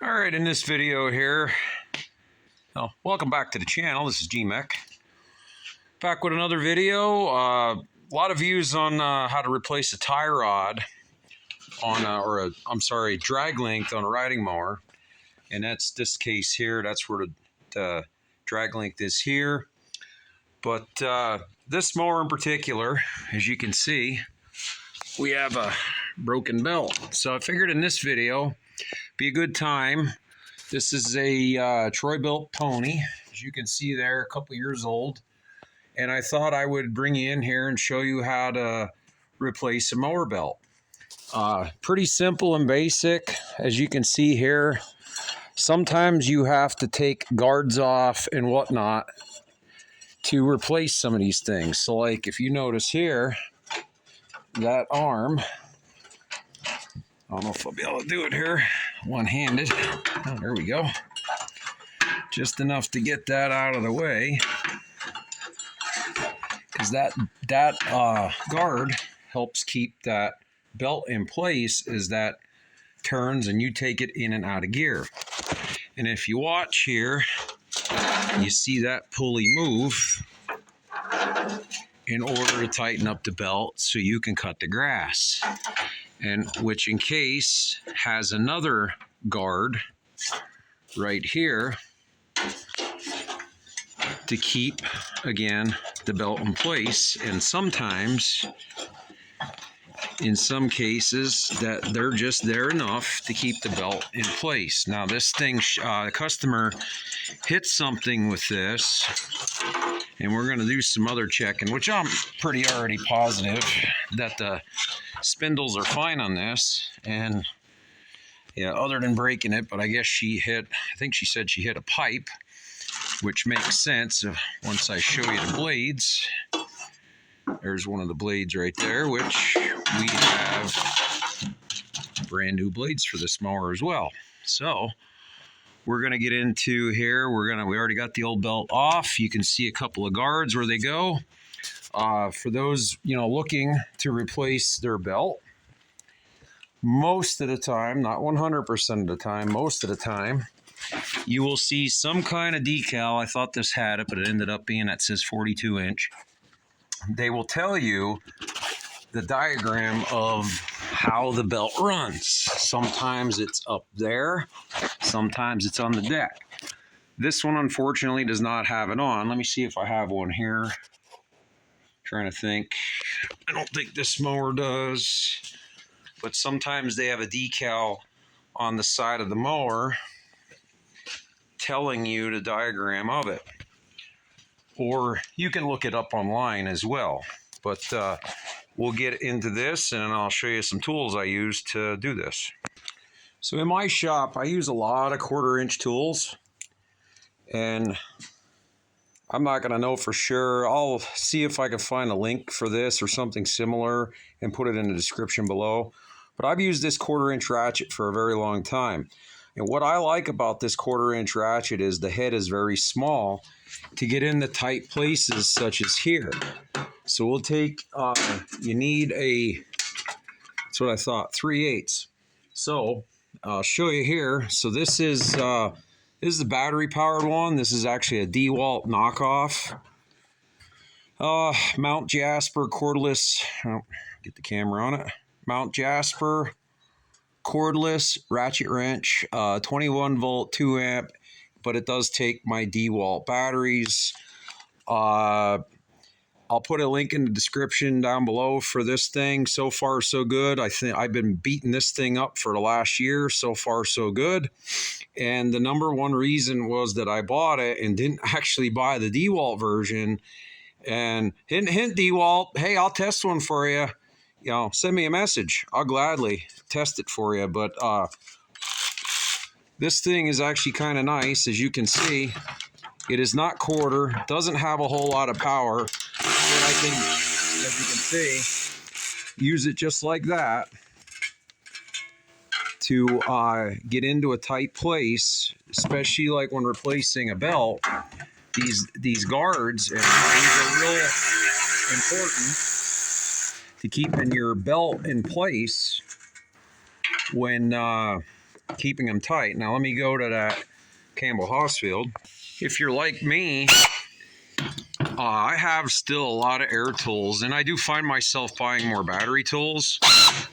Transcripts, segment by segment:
All right, in this video here, welcome back to the channel. This is GMEC. Back with another video. A lot of views on how to replace a tie rod on, drag length on a riding mower. And that's this case here. That's where the drag length is here. But this mower in particular, as you can see, we have a broken belt. So I figured in this video, be a good time. This is a Troy-built pony, as you can see there, a couple years old. And I thought I would bring you in here and show you how to replace a mower belt. Pretty simple and basic, as you can see here. Sometimes you have to take guards off and whatnot to replace some of these things. So like if you notice here, that arm, I don't know if I'll be able to do it here one-handed. Oh, there we go. Just enough to get that out of the way. Because that guard helps keep that belt in place as that turns and you take it in and out of gear. And if you watch here, you see that pulley move in order to tighten up the belt so you can cut the grass. And which in case has another guard right here to keep, again, the belt in place. And sometimes, in some cases, that they're just there enough to keep the belt in place. Now this thing, the customer hit something with this, and we're going to do some other checking, which I'm pretty already positive that the spindles are fine on this. And yeah, other than breaking it, but I guess I think she said she hit a pipe, which makes sense once I show you the blades. There's one of the blades right there, which we have brand new blades for this mower as well. So we're going to get into here. We already got the old belt off. You can see a couple of guards where they go. For those, looking to replace their belt, most of the time, not 100% of the time, most of the time, you will see some kind of decal. I thought this had it, but it ended up being, that says 42 inch. They will tell you the diagram of how the belt runs. Sometimes it's up there, sometimes it's on the deck. This one, unfortunately, does not have it on. Let me see if I have one here. Trying to think. I don't think this mower does, but sometimes they have a decal on the side of the mower telling you the diagram of it. Or you can look it up online as well. But we'll get into this and I'll show you some tools I use to do this. So in my shop, I use a lot of 1/4 inch tools, and I'm not going to know for sure. I'll see if I can find a link for this or something similar and put it in the description below. But I've used this 1/4 inch ratchet for a very long time. And what I like about this 1/4 inch ratchet is the head is very small to get in the tight places such as here. So we'll take, you need that's what I thought, 3/8. So I'll show you here. So this is the battery powered one. This is actually a DeWalt knockoff. Mount Jasper cordless, get the camera on it. Mount Jasper cordless ratchet wrench, 21 volt, 2 amp, but it does take my DeWalt batteries. I'll put a link in the description down below for this thing. So far, so good. I think I've been beating this thing up for the last year. So far, so good. And the number one reason was that I bought it and didn't actually buy the DeWalt version. And hint, DeWalt, hey, I'll test one for you. Send me a message. I'll gladly test it for you. But this thing is actually kind of nice, as you can see. It is not 1/4, doesn't have a whole lot of power, but I can, as you can see, use it just like that to get into a tight place, especially like when replacing a belt. These guards, and these are real important to keeping your belt in place when keeping them tight. Now let me go to that Campbell Hausfield. If you're like me, I have still a lot of air tools, and I do find myself buying more battery tools.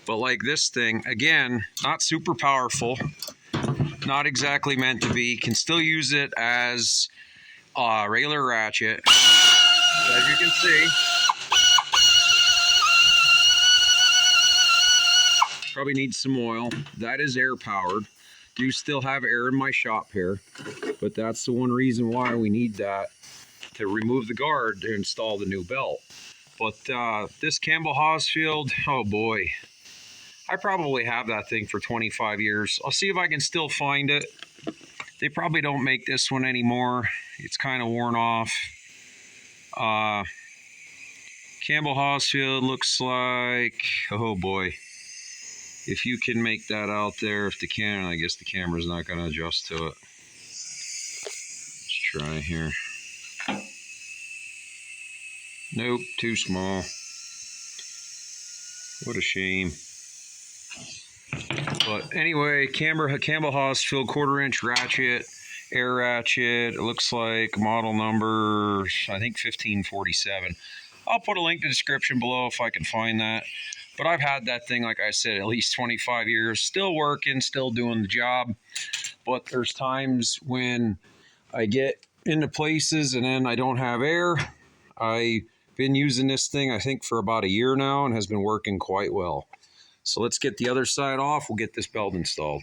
But like this thing, again, not super powerful, not exactly meant to be. Can still use it as a regular ratchet. As you can see, probably needs some oil. That is air powered. Do still have air in my shop here, but that's the one reason why we need that, to remove the guard to install the new belt. But this Campbell Hausfield, oh boy, I probably have that thing for 25 years. I'll see if I can still find it. They probably don't make this one anymore. It's kind of worn off. Campbell Hausfield looks like, oh boy, if you can make that out there. If the camera, I guess the camera's not going to adjust to it. Let's try here. Nope, too small. What a shame. But anyway, Campbell Hausfield 1/4-inch ratchet, air ratchet. It looks like model number, I think 1547. I'll put a link in the description below if I can find that. But I've had that thing, like I said, at least 25 years. Still working, still doing the job. But there's times when I get into places and then I don't have air. I've been using this thing, I think, for about a year now, and has been working quite well. So let's get the other side off. We'll get this belt installed.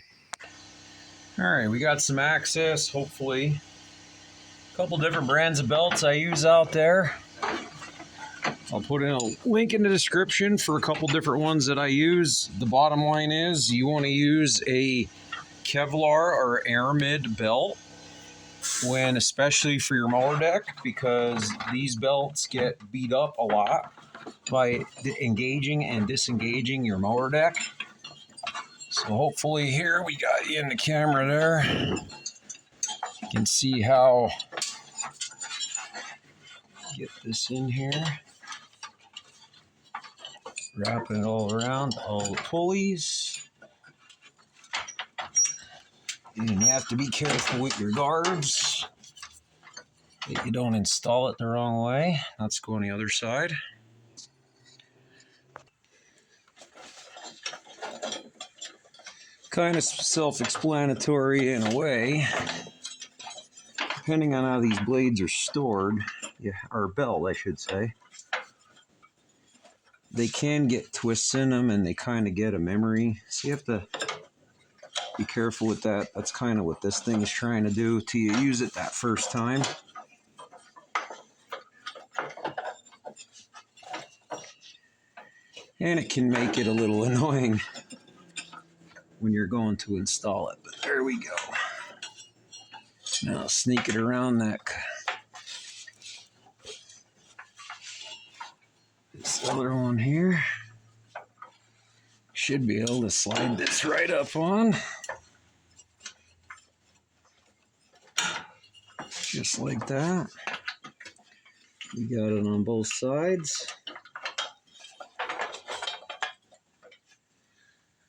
All right, we got some access, hopefully. A couple different brands of belts I use out there. I'll put in a link in the description for a couple different ones that I use. The bottom line is you want to use a Kevlar or Aramid belt, when especially for your mower deck, because these belts get beat up a lot by engaging and disengaging your mower deck. So hopefully here we got you in the camera there. You can see how, get this in here. Wrapping it all around, all the pulleys. And you have to be careful with your guards that you don't install it the wrong way. Let's go on the other side. Kind of self-explanatory in a way. Depending on how these blades are stored, or belt I should say, they can get twists in them and they kind of get a memory. So you have to be careful with that. That's kind of what this thing is trying to do till you use it that first time. And it can make it a little annoying when you're going to install it. But there we go. Now sneak it around that. This other one here. Should be able to slide this right up on. Just like that. We got it on both sides.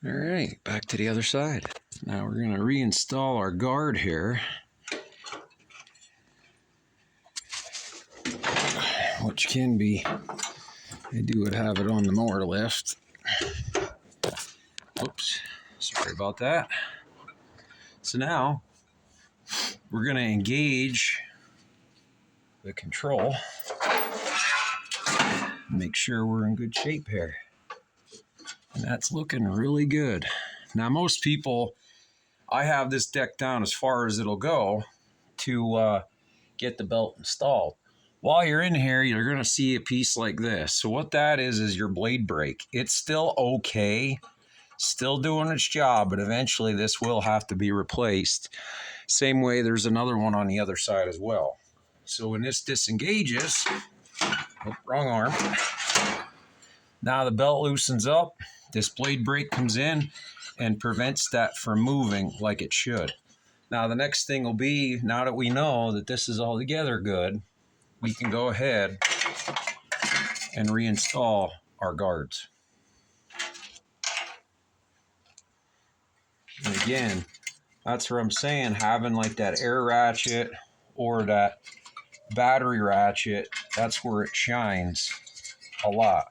All right, back to the other side. Now we're going to reinstall our guard here, which can be, I do have it on the mower lift. Oops, sorry about that. So now we're going to engage the control. Make sure we're in good shape here. And that's looking really good. Now most people, I have this deck down as far as it'll go to get the belt installed. While you're in here, you're going to see a piece like this. So what that is your blade brake. It's still okay, still doing its job, but eventually this will have to be replaced. Same way there's another one on the other side as well. So when this disengages, oh, wrong arm. Now the belt loosens up. This blade brake comes in and prevents that from moving like it should. Now the next thing will be, now that we know that this is all together good, we can go ahead and reinstall our guards. And again, that's where I'm saying having like that air ratchet or that battery ratchet, that's where it shines a lot.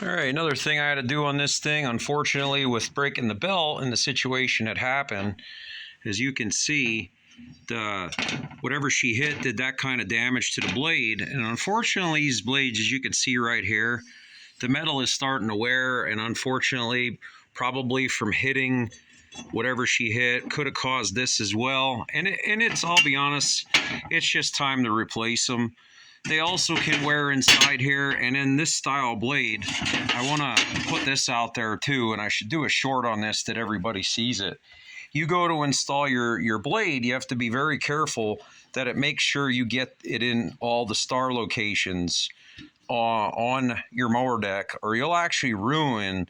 All right, another thing I had to do on this thing, unfortunately, with breaking the belt and the situation that happened, as you can see, the whatever she hit did that kind of damage to the blade. And unfortunately, these blades, as you can see right here, the metal is starting to wear, and unfortunately, probably from hitting whatever she hit, could have caused this as well. And it's, I'll be honest, it's just time to replace them. They also can wear inside here, and in this style blade, I want to put this out there too, and I should do a short on this that everybody sees it. You go to install your blade, you have to be very careful that it makes sure you get it in all the star locations on your mower deck, or you'll actually ruin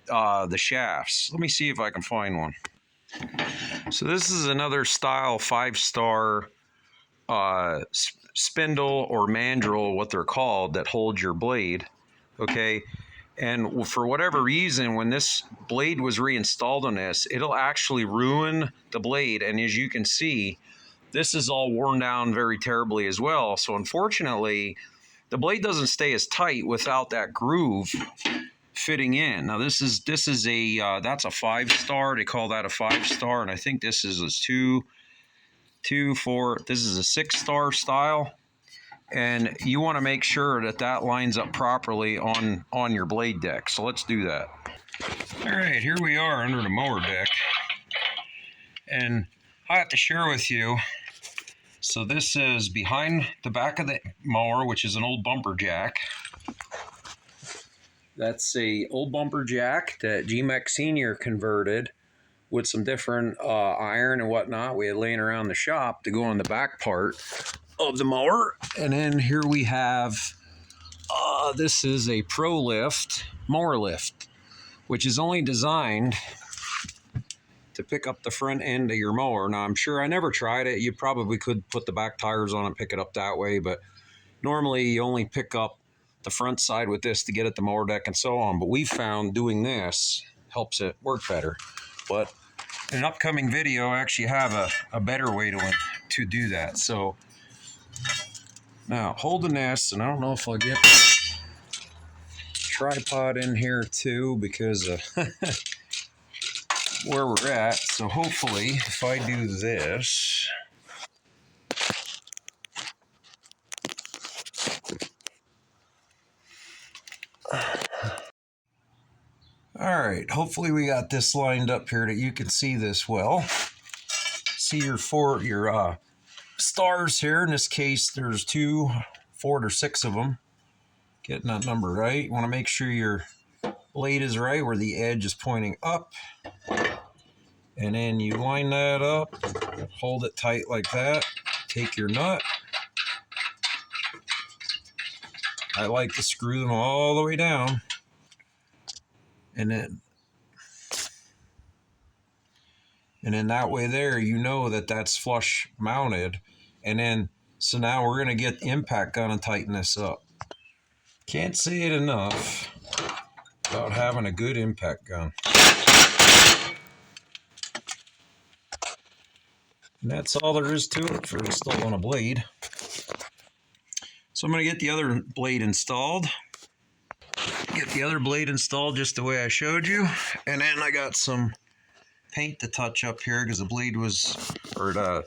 the shafts. Let me see if I can find one. So this is another style 5-star spindle or mandrel, what they're called, that holds your blade. Okay, and for whatever reason, when this blade was reinstalled on this, it'll actually ruin the blade. And as you can see, this is all worn down very terribly as well. So unfortunately, the blade doesn't stay as tight without that groove fitting in. Now this is a that's a 5-star. They call that a 5-star, and I think this is a 4. This is a 6-star style, and you want to make sure that that lines up properly on your blade deck. So let's do that. All right, here we are under the mower deck, and I have to share with you. So this is behind the back of the mower, which is an old bumper jack. That's a old bumper jack that GMEX Senior converted with some different iron and whatnot we had laying around the shop to go on the back part of the mower. And then here we have, this is a Pro Lift mower lift, which is only designed to pick up the front end of your mower. Now, I'm sure, I never tried it. You probably could put the back tires on and pick it up that way, but normally you only pick up the front side with this to get at the mower deck and so on. But we found doing this helps it work better. But in an upcoming video, I actually have a better way to do that. So now holding this, and I don't know if I'll get the tripod in here too because of where we're at. So hopefully if I do this, all right, hopefully we got this lined up here that you can see this well. See your stars here. In this case, there's 2, 4, or 6 of them. Getting that number right. You want to make sure your blade is right where the edge is pointing up. And then you line that up, hold it tight like that. Take your nut. I like to screw them all the way down. And then And in that way there, you know that that's flush mounted. And then, so now we're going to get the impact gun and tighten this up. Can't say it enough about having a good impact gun. And that's all there is to it for installing a blade. So I'm going to get the other blade installed. Get the other blade installed just the way I showed you. And then I got some paint to touch up here because the blade was, or the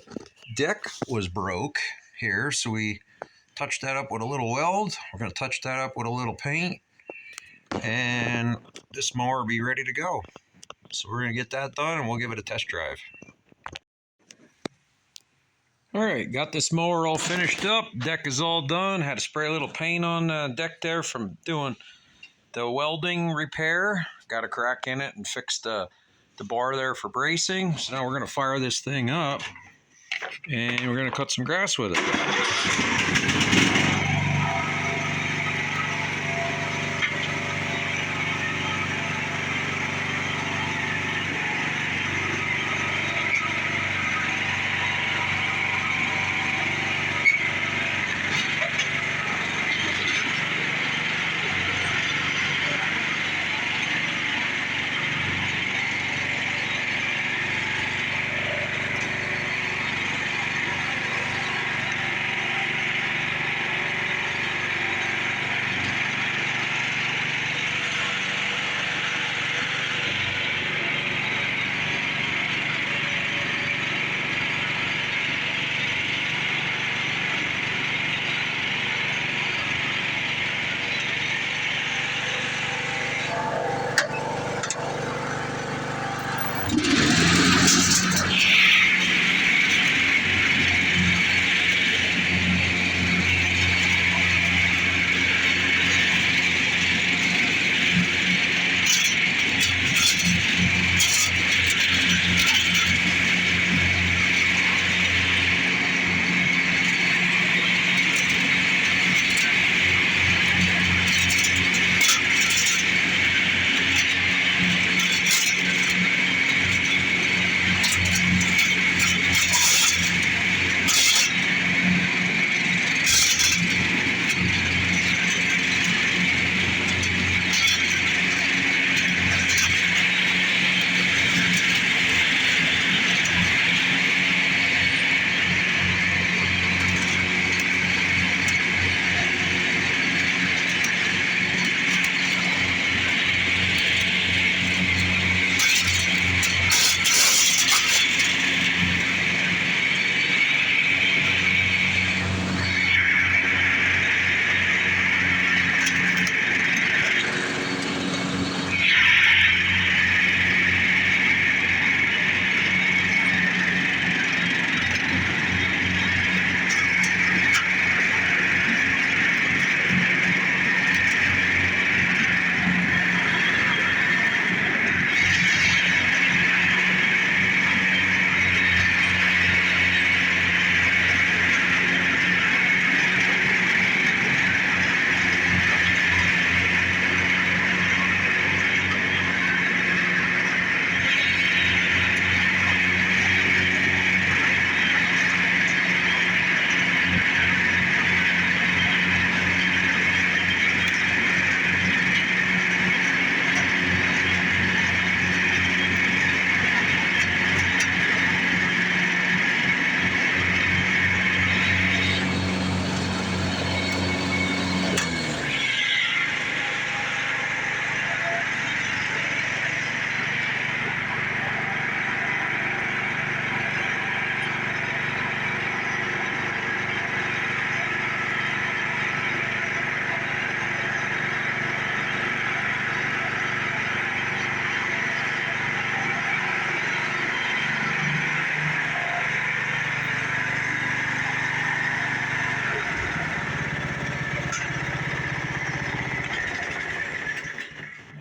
deck was broke here. So we touched that up with a little weld. We're going to touch that up with a little paint. And this mower will be ready to go. So we're going to get that done and we'll give it a test drive. All right, got this mower all finished up. Deck is all done. Had to spray a little paint on the deck there from doing the welding repair. Got a crack in it and fixed the bar there for bracing. So now we're going to fire this thing up and we're going to cut some grass with it.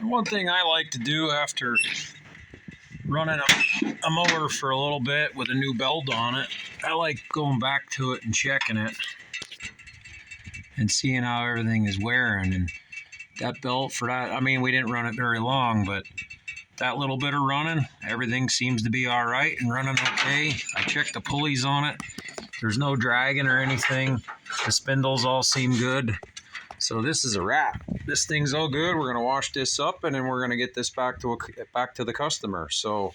One thing I like to do after running a mower for a little bit with a new belt on it, I like going back to it and checking it and seeing how everything is wearing. And that belt for that, I mean, we didn't run it very long, but that little bit of running, everything seems to be all right and running okay. I checked the pulleys on it. There's no dragging or anything. The spindles all seem good. So this is a wrap. This thing's all good. We're gonna wash this up and then we're gonna get this back to the customer. So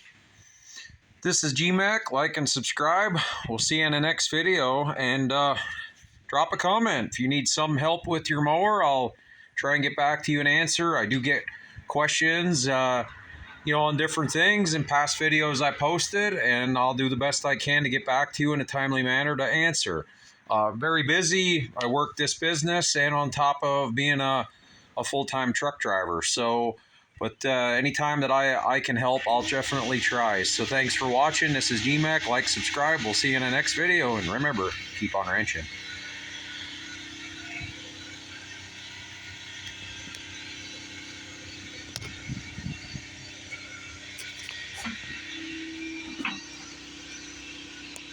this is GMAC. Like and subscribe. We'll see you in the next video, and drop a comment if you need some help with your mower. I'll try and get back to you and answer. I do get questions, on different things in past videos I posted, and I'll do the best I can to get back to you in a timely manner to answer. Very busy. I work this business and on top of being a full-time truck driver. So, but anytime that I can help, I'll definitely try. So thanks for watching. This is GMAC. Like, subscribe. We'll see you in the next video. And remember, keep on wrenching.